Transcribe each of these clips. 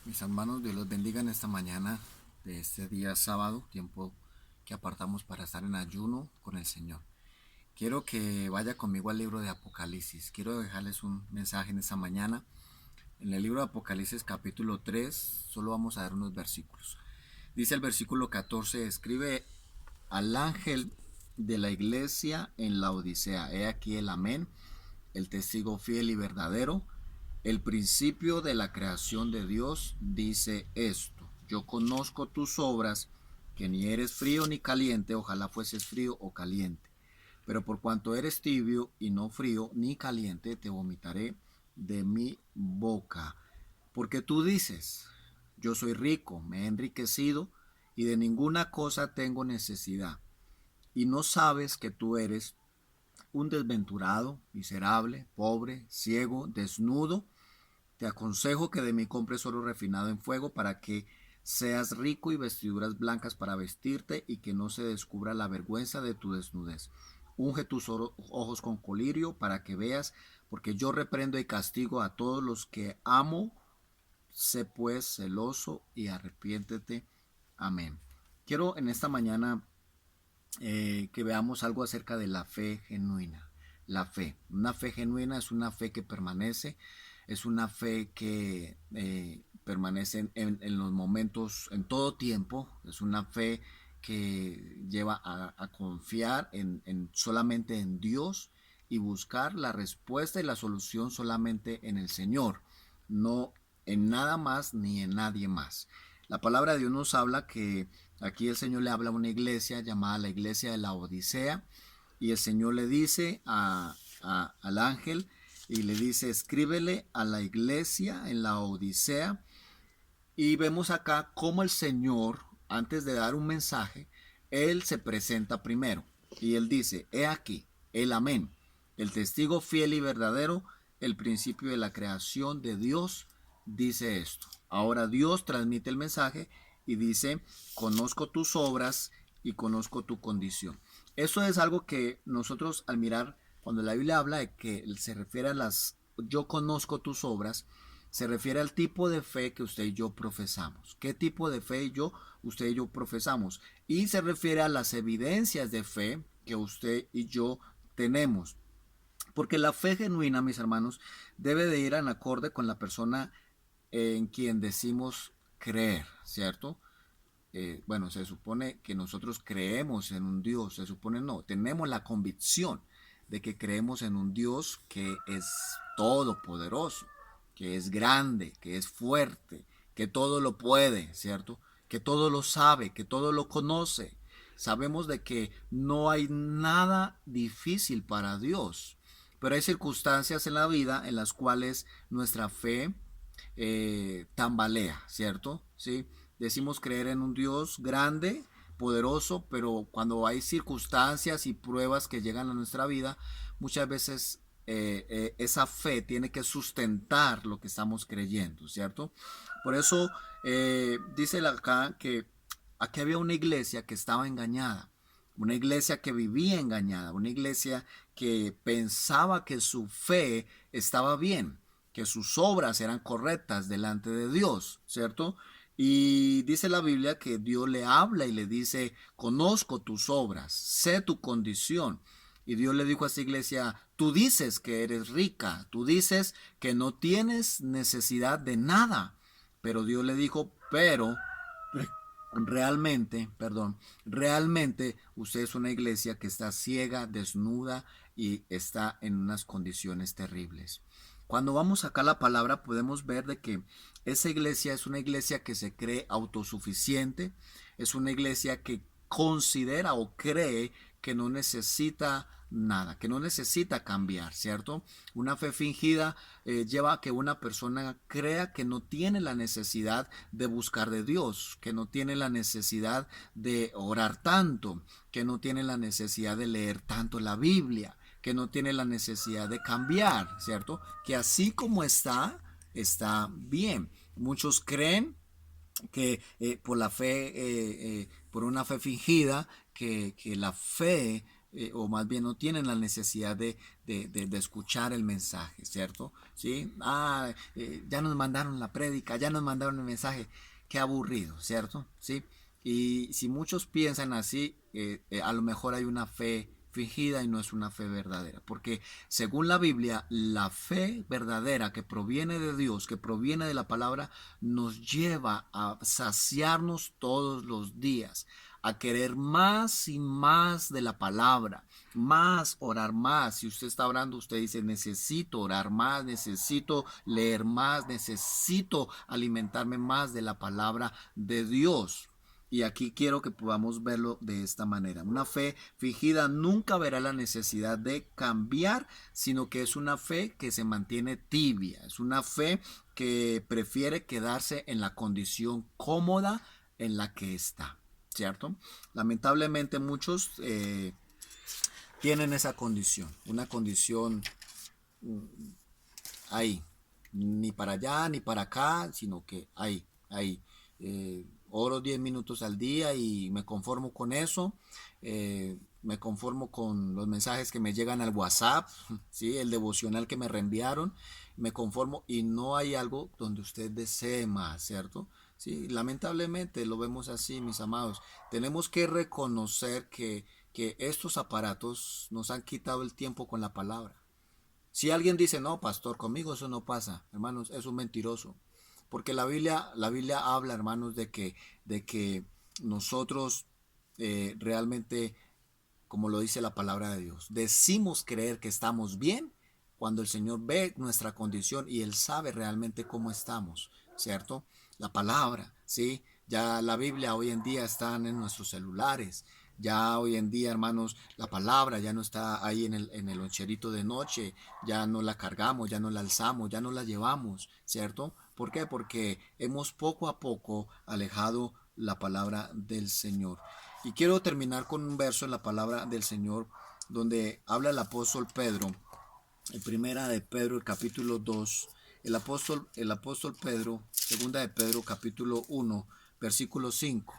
Mis hermanos, Dios los bendiga en esta mañana de este día sábado, tiempo que apartamos para estar en ayuno con el Señor. Quiero que vaya conmigo al libro de Apocalipsis. Quiero dejarles un mensaje en esta mañana. En el libro de Apocalipsis capítulo 3, solo vamos a dar unos versículos. Dice el versículo 14, escribe al ángel de la iglesia en la Odisea. He aquí el amén, el testigo fiel y verdadero, el principio de la creación de Dios dice esto: yo conozco tus obras, que ni eres frío ni caliente, ojalá fueses frío o caliente. Pero por cuanto eres tibio y no frío ni caliente, te vomitaré de mi boca. Porque tú dices, yo soy rico, me he enriquecido y de ninguna cosa tengo necesidad. Y no sabes que tú eres un desventurado, miserable, pobre, ciego, desnudo. Te aconsejo que de mí compres oro refinado en fuego para que seas rico y vestiduras blancas para vestirte y que no se descubra la vergüenza de tu desnudez. Unge tus ojos con colirio para que veas, porque yo reprendo y castigo a todos los que amo. Sé pues celoso y arrepiéntete. Amén. Quiero en esta mañana que veamos algo acerca de la fe genuina. La fe. Una fe genuina es una fe que permanece, es una fe que permanece en los momentos, en todo tiempo, es una fe que lleva a confiar solamente en Dios y buscar la respuesta y la solución solamente en el Señor, no en nada más ni en nadie más. La palabra de Dios nos habla que aquí el Señor le habla a una iglesia llamada la iglesia de la Odisea, y el Señor le dice al ángel y le dice: escríbele a la iglesia en la Odisea. Y vemos acá cómo el Señor, antes de dar un mensaje, Él se presenta primero. Y Él dice: he aquí, el amén, el testigo fiel y verdadero, el principio de la creación de Dios, dice esto. Ahora Dios transmite el mensaje y dice: conozco tus obras y conozco tu condición. Eso es algo que nosotros al mirar, cuando la Biblia habla de que se refiere a las yo conozco tus obras, se refiere al tipo de fe que usted y yo profesamos. ¿Qué tipo de fe usted y yo profesamos? Y se refiere a las evidencias de fe que usted y yo tenemos. Porque la fe genuina, mis hermanos, debe de ir en acorde con la persona en quien decimos creer, ¿cierto? Bueno, se supone que nosotros creemos en un Dios, se supone no, tenemos la convicción de que creemos en un Dios que es todopoderoso, que es grande, que es fuerte, que todo lo puede, ¿cierto? Que todo lo sabe, que todo lo conoce. Sabemos de que no hay nada difícil para Dios, pero hay circunstancias en la vida en las cuales nuestra fe tambalea, ¿cierto? ¿Sí? Decimos creer en un Dios grande, poderoso, pero cuando hay circunstancias y pruebas que llegan a nuestra vida, muchas veces esa fe tiene que sustentar lo que estamos creyendo, ¿cierto? Por eso dice acá que aquí había una iglesia que estaba engañada, una iglesia que vivía engañada, una iglesia que pensaba que su fe estaba bien, que sus obras eran correctas delante de Dios, ¿cierto? Y dice la Biblia que Dios le habla y le dice: conozco tus obras, sé tu condición. Y Dios le dijo a esa iglesia: tú dices que eres rica, tú dices que no tienes necesidad de nada. Pero Dios le dijo: pero realmente usted es una iglesia que está ciega, desnuda y está en unas condiciones terribles. Cuando vamos acá a la palabra podemos ver de que esa iglesia es una iglesia que se cree autosuficiente, es una iglesia que considera o cree que no necesita nada, que no necesita cambiar, ¿cierto? Una fe fingida lleva a que una persona crea que no tiene la necesidad de buscar de Dios, que no tiene la necesidad de orar tanto, que no tiene la necesidad de leer tanto la Biblia, que no tiene la necesidad de cambiar, ¿cierto? Que así como está, está bien. Muchos creen que por la fe, por una fe fingida, que la fe o más bien no tienen la necesidad de escuchar el mensaje, ¿cierto? ¿Sí? Ya nos mandaron la prédica, ya nos mandaron el mensaje, qué aburrido, ¿cierto? ¿Sí? Y si muchos piensan así, a lo mejor hay una fe fingida y no es una fe verdadera, porque según la Biblia, la fe verdadera que proviene de Dios, que proviene de la palabra, nos lleva a saciarnos todos los días, a querer más y más de la palabra, más, orar más. Si usted está orando, usted dice, necesito orar más, necesito leer más, necesito alimentarme más de la palabra de Dios. Y aquí quiero que podamos verlo de esta manera. Una fe fingida nunca verá la necesidad de cambiar, sino que es una fe que se mantiene tibia. Es una fe que prefiere quedarse en la condición cómoda en la que está, ¿cierto? Lamentablemente muchos tienen esa condición, una condición ahí, ni para allá ni para acá, sino que ahí. Oro 10 minutos al día y me conformo con eso. Me conformo con los mensajes que me llegan al WhatsApp, ¿sí? El devocional que me reenviaron. Me conformo y no hay algo donde usted desee más, ¿cierto? Sí, lamentablemente lo vemos así, mis amados. Tenemos que reconocer que estos aparatos nos han quitado el tiempo con la palabra. Si alguien dice, no, pastor, conmigo eso no pasa, hermanos, es un mentiroso. Porque la Biblia habla, hermanos, de que nosotros realmente, como lo dice la palabra de Dios, decimos creer que estamos bien cuando el Señor ve nuestra condición y Él sabe realmente cómo estamos, ¿cierto? La palabra, ¿sí? Ya la Biblia hoy en día está en nuestros celulares. Ya hoy en día, hermanos, la palabra ya no está ahí en el loncherito de noche, ya no la cargamos, ya no la alzamos, ya no la llevamos, ¿cierto? ¿Por qué? Porque hemos poco a poco alejado la palabra del Señor. Y quiero terminar con un verso en la palabra del Señor donde habla el apóstol Pedro, en primera de Pedro, el capítulo 2, el apóstol Pedro, segunda de Pedro, capítulo 1, versículo 5.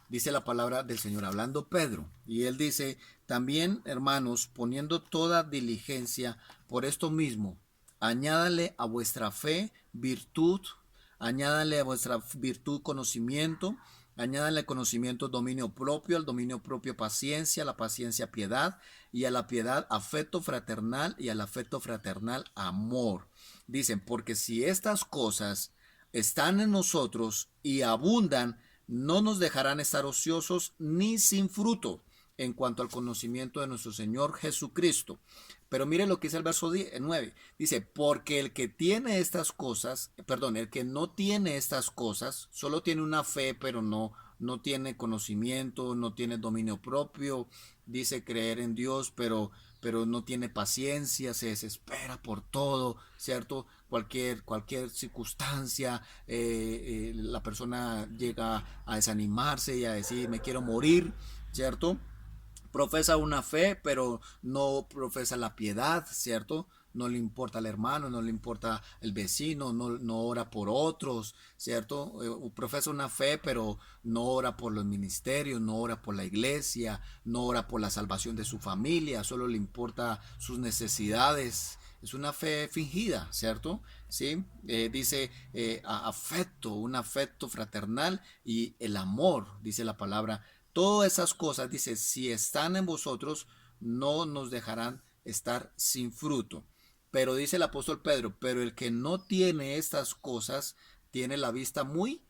Dice la palabra del Señor, hablando Pedro, y él dice, también hermanos, poniendo toda diligencia por esto mismo, añádale a vuestra fe virtud, añádale a vuestra virtud conocimiento, añádale conocimiento dominio propio, al dominio propio paciencia, a la paciencia piedad, y a la piedad afecto fraternal, y al afecto fraternal amor. Dicen, porque si estas cosas están en nosotros y abundan, no nos dejarán estar ociosos ni sin fruto en cuanto al conocimiento de nuestro Señor Jesucristo. Pero mire lo que dice el verso 9. Dice, porque el que tiene estas cosas, perdón, el que no tiene estas cosas, solo tiene una fe, pero no tiene conocimiento, no tiene dominio propio, dice creer en Dios, pero no tiene paciencia, se desespera por todo, ¿cierto? Cualquier circunstancia, la persona llega a desanimarse y a decir, me quiero morir, ¿cierto? Profesa una fe, pero no profesa la piedad, ¿cierto? No le importa al hermano, no le importa el vecino, no ora por otros, ¿cierto? Profesa una fe, pero no ora por los ministerios, no ora por la iglesia, no ora por la salvación de su familia, solo le importa sus necesidades. Es una fe fingida, ¿cierto? ¿Sí? Dice afecto, un afecto fraternal y el amor, dice la palabra. Todas esas cosas, dice, si están en vosotros, no nos dejarán estar sin fruto. Pero dice el apóstol Pedro, pero el que no tiene estas cosas tiene la vista muy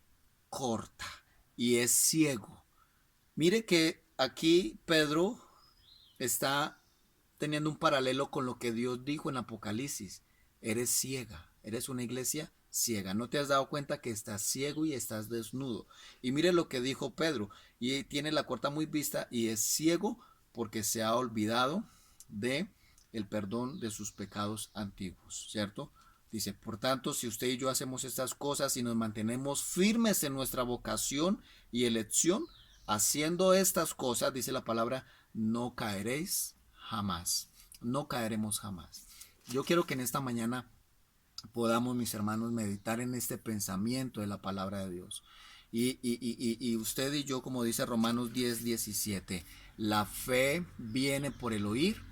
corta y es ciego. Mire que aquí Pedro está teniendo un paralelo con lo que Dios dijo en Apocalipsis. Eres ciega, eres una iglesia ciega. ¿No te has dado cuenta que estás ciego y estás desnudo? Y mire lo que dijo Pedro. Y tiene la corta muy vista y es ciego porque se ha olvidado de el perdón de sus pecados antiguos, ¿cierto? Dice, por tanto, si usted y yo hacemos estas cosas y nos mantenemos firmes en nuestra vocación y elección, haciendo estas cosas, dice la palabra, no caeréis jamás. No caeremos jamás. Yo quiero que en esta mañana podamos, mis hermanos, meditar en este pensamiento de la palabra de Dios. Y usted y yo, como dice Romanos 10:17, la fe viene por el oír.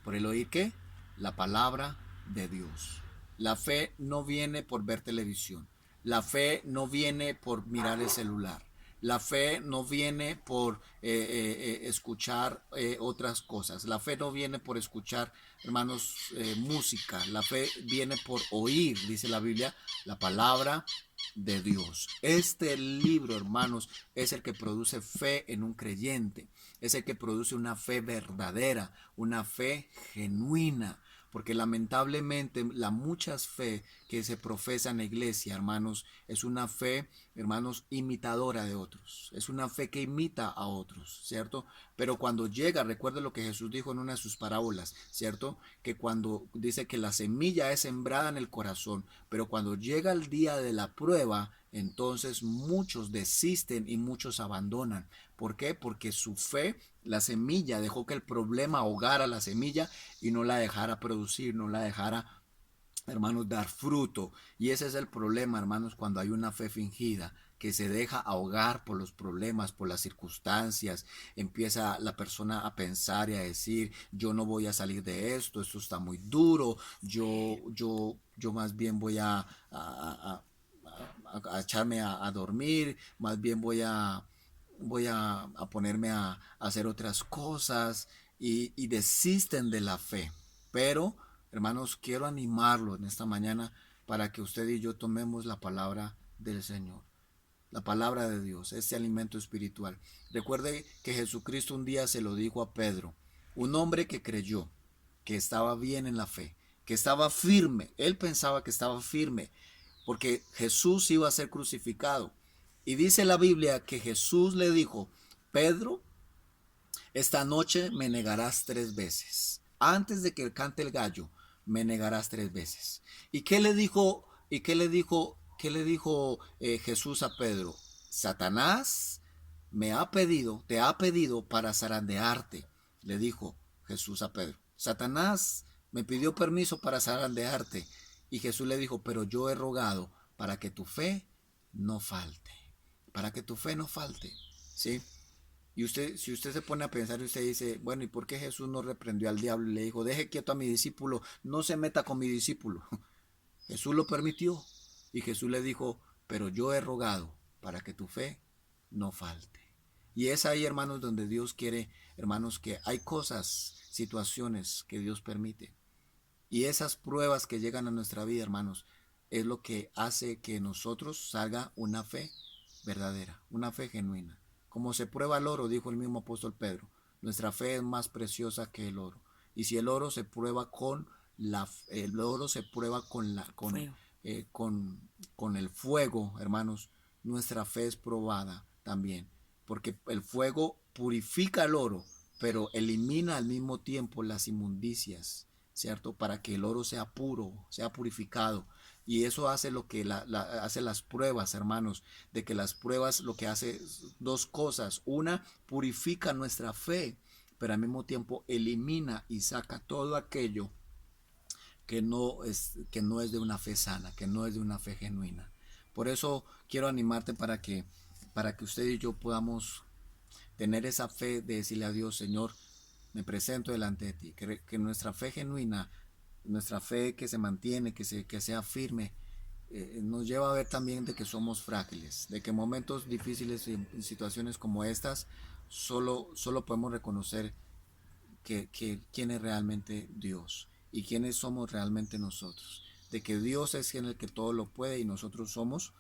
¿Por el oír qué? La palabra de Dios. La fe no viene por ver televisión. La fe no viene por mirar el celular. La fe no viene por escuchar otras cosas. La fe no viene por escuchar, hermanos, música. La fe viene por oír, dice la Biblia, la palabra de Dios. Este libro, hermanos, es el que produce fe en un creyente. Es el que produce una fe verdadera, una fe genuina. Porque lamentablemente la mucha fe que se profesa en la iglesia, hermanos, es una fe, hermanos, imitadora de otros. Es una fe que imita a otros, ¿cierto? Pero cuando llega, recuerde lo que Jesús dijo en una de sus parábolas, ¿cierto? Que cuando dice que la semilla es sembrada en el corazón, pero cuando llega el día de la prueba, entonces muchos desisten y muchos abandonan. ¿Por qué? Porque su fe, la semilla, dejó que el problema ahogara la semilla y no la dejara producir, no la dejara, hermanos, dar fruto. Y ese es el problema, hermanos, cuando hay una fe fingida que se deja ahogar por los problemas, por las circunstancias, empieza la persona a pensar y a decir, yo no voy a salir de esto está muy duro, yo más bien voy a echarme a dormir, más bien voy a ponerme a hacer otras cosas y desisten de la fe. Pero, hermanos, quiero animarlo en esta mañana para que usted y yo tomemos la palabra del Señor, la palabra de Dios, este alimento espiritual. Recuerde que Jesucristo un día se lo dijo a Pedro, un hombre que creyó, que estaba bien en la fe, que estaba firme. Él pensaba que estaba firme porque Jesús iba a ser crucificado. Y dice la Biblia que Jesús le dijo, Pedro, esta noche me negarás 3 veces. Antes de que cante el gallo, me negarás 3 veces. ¿Y qué le dijo? ¿Y qué le dijo Jesús a Pedro? Satanás te ha pedido para zarandearte, le dijo Jesús a Pedro. Satanás me pidió permiso para zarandearte. Y Jesús le dijo, pero yo he rogado para que tu fe no falte. Para que tu fe no falte. ¿Sí? Y usted, si usted se pone a pensar y usted dice, bueno, ¿y por qué Jesús no reprendió al diablo y le dijo, deje quieto a mi discípulo, no se meta con mi discípulo? Jesús lo permitió. Y Jesús le dijo, pero yo he rogado para que tu fe no falte. Y es ahí, hermanos, donde Dios quiere, hermanos, que hay cosas, situaciones que Dios permite. Y esas pruebas que llegan a nuestra vida, hermanos, es lo que hace que nosotros salga una fe verdadera, una fe genuina. Como se prueba el oro, dijo el mismo apóstol Pedro, nuestra fe es más preciosa que el oro. Y si el oro se prueba el oro se prueba con el fuego, hermanos, nuestra fe es probada también. Porque el fuego purifica el oro, pero elimina al mismo tiempo las inmundicias, ¿cierto? Para que el oro sea puro, sea purificado. Y eso hace lo que hace las pruebas, hermanos, de que las pruebas lo que hace dos cosas. Una, purifica nuestra fe, pero al mismo tiempo elimina y saca todo aquello que no es de una fe sana, que no es de una fe genuina. Por eso quiero animarte para que usted y yo podamos tener esa fe de decirle a Dios, Señor, me presento delante de ti, que nuestra fe genuina, nuestra fe que se mantiene, que sea firme, nos lleva a ver también de que somos frágiles, de que en momentos difíciles y en situaciones como estas, solo podemos reconocer que quién es realmente Dios y quiénes somos realmente nosotros, de que Dios es el que todo lo puede y nosotros somos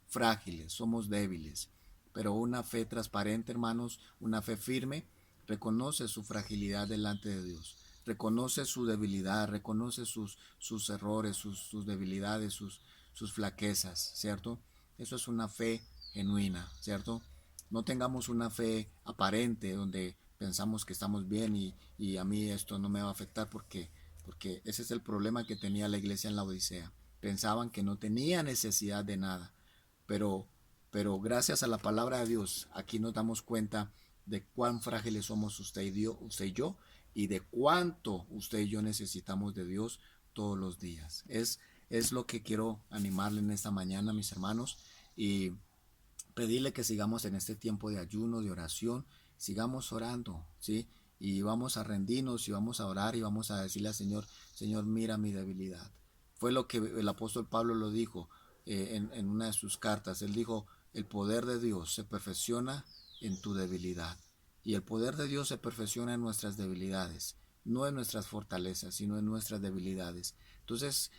frágiles, somos débiles, pero una fe transparente, hermanos, una fe firme, reconoce su fragilidad delante de Dios, reconoce su debilidad, reconoce sus errores, sus debilidades, sus flaquezas, ¿cierto? Eso es una fe genuina, ¿cierto? No tengamos una fe aparente donde pensamos que estamos bien y a mí esto no me va a afectar porque ese es el problema que tenía la iglesia en la Odisea. Pensaban que no tenía necesidad de nada, pero, pero gracias a la palabra de Dios, aquí nos damos cuenta de cuán frágiles somos usted y yo, y de cuánto usted y yo necesitamos de Dios todos los días. Es lo que quiero animarle en esta mañana, mis hermanos, y pedirle que sigamos en este tiempo de ayuno, de oración, sigamos orando, ¿sí? Y vamos a rendirnos y vamos a orar y vamos a decirle al Señor, Señor, mira mi debilidad. Fue lo que el apóstol Pablo lo dijo en una de sus cartas. Él dijo, el poder de Dios se perfecciona en tu debilidad. Y el poder de Dios se perfecciona en nuestras debilidades, no en nuestras fortalezas, sino en nuestras debilidades. Entonces,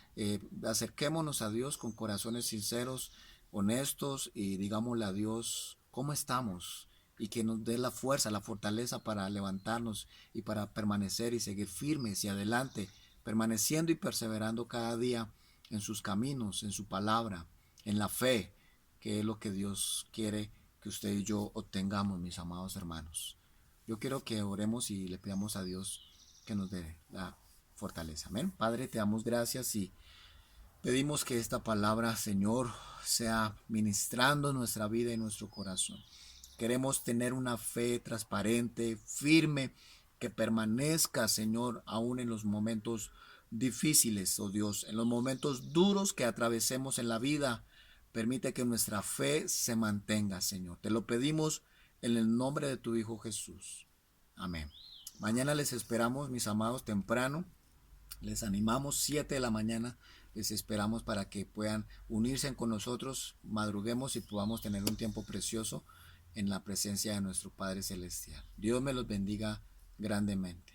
acerquémonos a Dios con corazones sinceros, honestos y digámosle a Dios cómo estamos y que nos dé la fuerza, la fortaleza para levantarnos y para permanecer y seguir firmes y adelante, permaneciendo y perseverando cada día en sus caminos, en su palabra, en la fe, que es lo que Dios quiere que usted y yo obtengamos, mis amados hermanos. Yo quiero que oremos y le pidamos a Dios que nos dé la fortaleza. Amén. Padre, te damos gracias y pedimos que esta palabra, Señor, sea ministrando nuestra vida y nuestro corazón. Queremos tener una fe transparente, firme, que permanezca, Señor, aún en los momentos difíciles, oh Dios, en los momentos duros que atravesemos en la vida. Permite que nuestra fe se mantenga, Señor. Te lo pedimos en el nombre de tu Hijo Jesús. Amén. Mañana les esperamos, mis amados, temprano. Les animamos 7 de la mañana. Les esperamos para que puedan unirse con nosotros, madruguemos y podamos tener un tiempo precioso en la presencia de nuestro Padre Celestial. Dios me los bendiga grandemente.